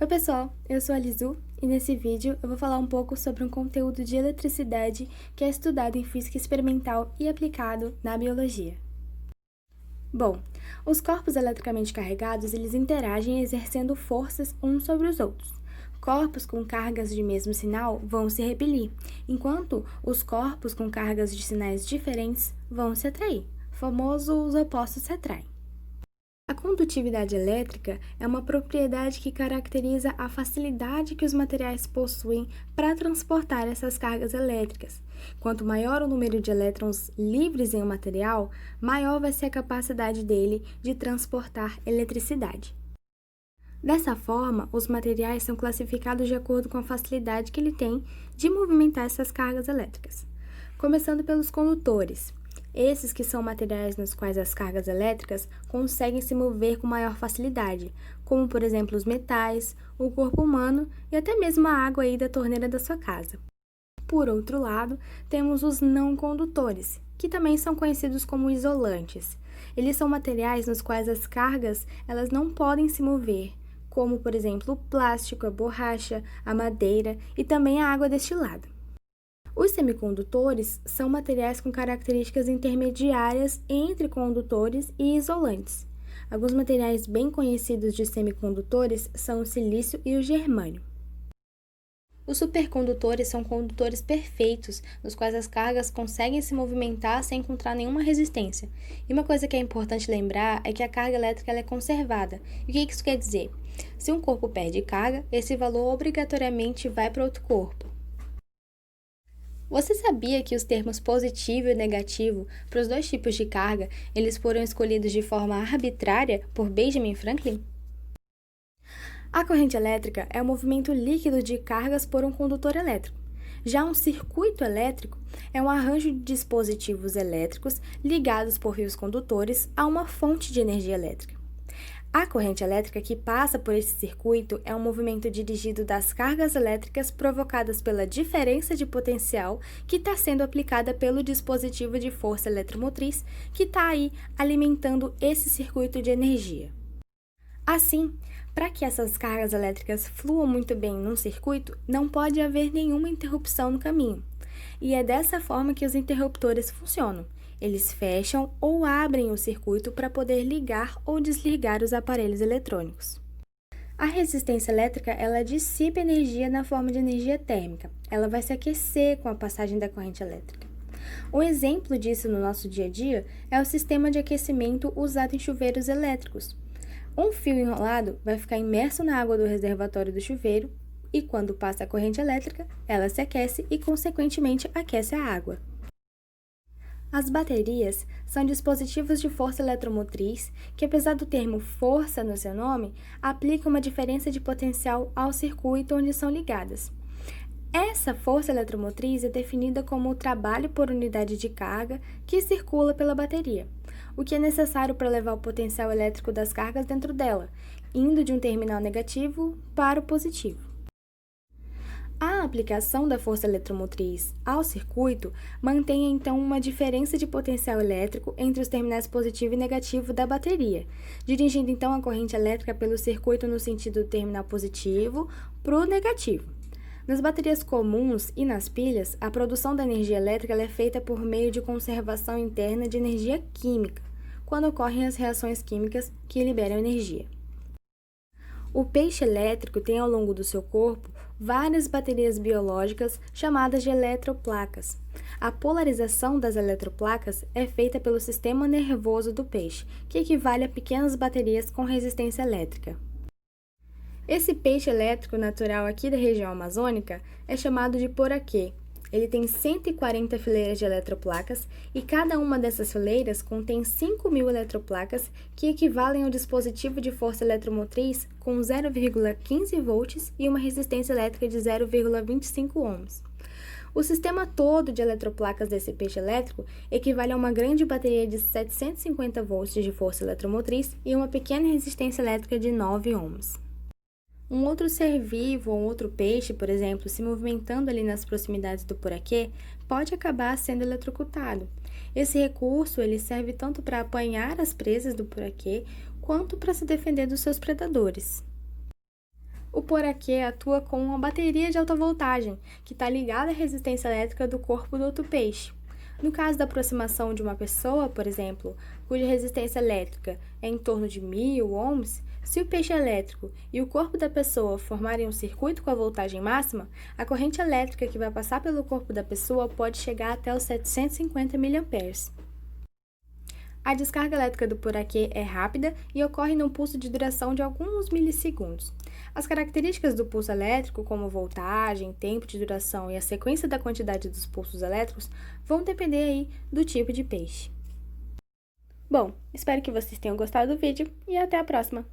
Oi pessoal, eu sou a Lizu e nesse vídeo eu vou falar um pouco sobre um conteúdo de eletricidade que é estudado em física experimental e aplicado na biologia. Bom, os corpos eletricamente carregados eles interagem exercendo forças uns sobre os outros. Corpos com cargas de mesmo sinal vão se repelir, enquanto os corpos com cargas de sinais diferentes vão se atrair. Famoso, os opostos se atraem. A condutividade elétrica é uma propriedade que caracteriza a facilidade que os materiais possuem para transportar essas cargas elétricas. Quanto maior o número de elétrons livres em um material, maior vai ser a capacidade dele de transportar eletricidade. Dessa forma, os materiais são classificados de acordo com a facilidade que ele tem de movimentar essas cargas elétricas. Começando pelos condutores. Esses que são materiais nos quais as cargas elétricas conseguem se mover com maior facilidade, como por exemplo os metais, o corpo humano e até mesmo a água aí da torneira da sua casa. Por outro lado, temos os não condutores, que também são conhecidos como isolantes. Eles são materiais nos quais as cargas elas não podem se mover, como por exemplo o plástico, a borracha, a madeira e também a água destilada. Os semicondutores são materiais com características intermediárias entre condutores e isolantes. Alguns materiais bem conhecidos de semicondutores são o silício e o germânio. Os supercondutores são condutores perfeitos, nos quais as cargas conseguem se movimentar sem encontrar nenhuma resistência. E uma coisa que é importante lembrar é que a carga elétrica ela é conservada. E o que isso quer dizer? Se um corpo perde carga, esse valor obrigatoriamente vai para outro corpo. Você sabia que os termos positivo e negativo para os dois tipos de carga, eles foram escolhidos de forma arbitrária por Benjamin Franklin? A corrente elétrica é o movimento líquido de cargas por um condutor elétrico. Já um circuito elétrico é um arranjo de dispositivos elétricos ligados por fios condutores a uma fonte de energia elétrica. A corrente elétrica que passa por esse circuito é um movimento dirigido das cargas elétricas provocadas pela diferença de potencial que está sendo aplicada pelo dispositivo de força eletromotriz que está aí alimentando esse circuito de energia. Assim, para que essas cargas elétricas fluam muito bem num circuito, não pode haver nenhuma interrupção no caminho. E é dessa forma que os interruptores funcionam. Eles fecham ou abrem o circuito para poder ligar ou desligar os aparelhos eletrônicos. A resistência elétrica, ela dissipa energia na forma de energia térmica. Ela vai se aquecer com a passagem da corrente elétrica. Um exemplo disso no nosso dia a dia é o sistema de aquecimento usado em chuveiros elétricos. Um fio enrolado vai ficar imerso na água do reservatório do chuveiro e, quando passa a corrente elétrica, ela se aquece e, consequentemente, aquece a água. As baterias são dispositivos de força eletromotriz que, apesar do termo força no seu nome, aplicam uma diferença de potencial ao circuito onde são ligadas. Essa força eletromotriz é definida como o trabalho por unidade de carga que circula pela bateria, o que é necessário para levar o potencial elétrico das cargas dentro dela, indo de um terminal negativo para o positivo. A aplicação da força eletromotriz ao circuito mantém então uma diferença de potencial elétrico entre os terminais positivo e negativo da bateria, dirigindo então a corrente elétrica pelo circuito no sentido do terminal positivo para o negativo. Nas baterias comuns e nas pilhas, a produção da energia elétrica é feita por meio de conservação interna de energia química, quando ocorrem as reações químicas que liberam energia. O peixe elétrico tem ao longo do seu corpo várias baterias biológicas chamadas de eletroplacas. A polarização das eletroplacas é feita pelo sistema nervoso do peixe, que equivale a pequenas baterias com resistência elétrica. Esse peixe elétrico natural aqui da região amazônica é chamado de poraquê. Ele tem 140 fileiras de eletroplacas e cada uma dessas fileiras contém 5.000 eletroplacas que equivalem ao dispositivo de força eletromotriz com 0,15 volts e uma resistência elétrica de 0,25 ohms. O sistema todo de eletroplacas desse peixe elétrico equivale a uma grande bateria de 750 volts de força eletromotriz e uma pequena resistência elétrica de 9 ohms. Um outro ser vivo ou outro peixe, por exemplo, se movimentando ali nas proximidades do poraquê, pode acabar sendo eletrocutado. Esse recurso ele serve tanto para apanhar as presas do poraquê, quanto para se defender dos seus predadores. O poraquê atua com uma bateria de alta voltagem, que está ligada à resistência elétrica do corpo do outro peixe. No caso da aproximação de uma pessoa, por exemplo, cuja resistência elétrica é em torno de 1000 ohms, se o peixe elétrico e o corpo da pessoa formarem um circuito com a voltagem máxima, a corrente elétrica que vai passar pelo corpo da pessoa pode chegar até os 750 mA. A descarga elétrica do poraquê é rápida e ocorre num pulso de duração de alguns milissegundos. As características do pulso elétrico, como voltagem, tempo de duração e a sequência da quantidade dos pulsos elétricos, vão depender aí do tipo de peixe. Bom, espero que vocês tenham gostado do vídeo e até a próxima!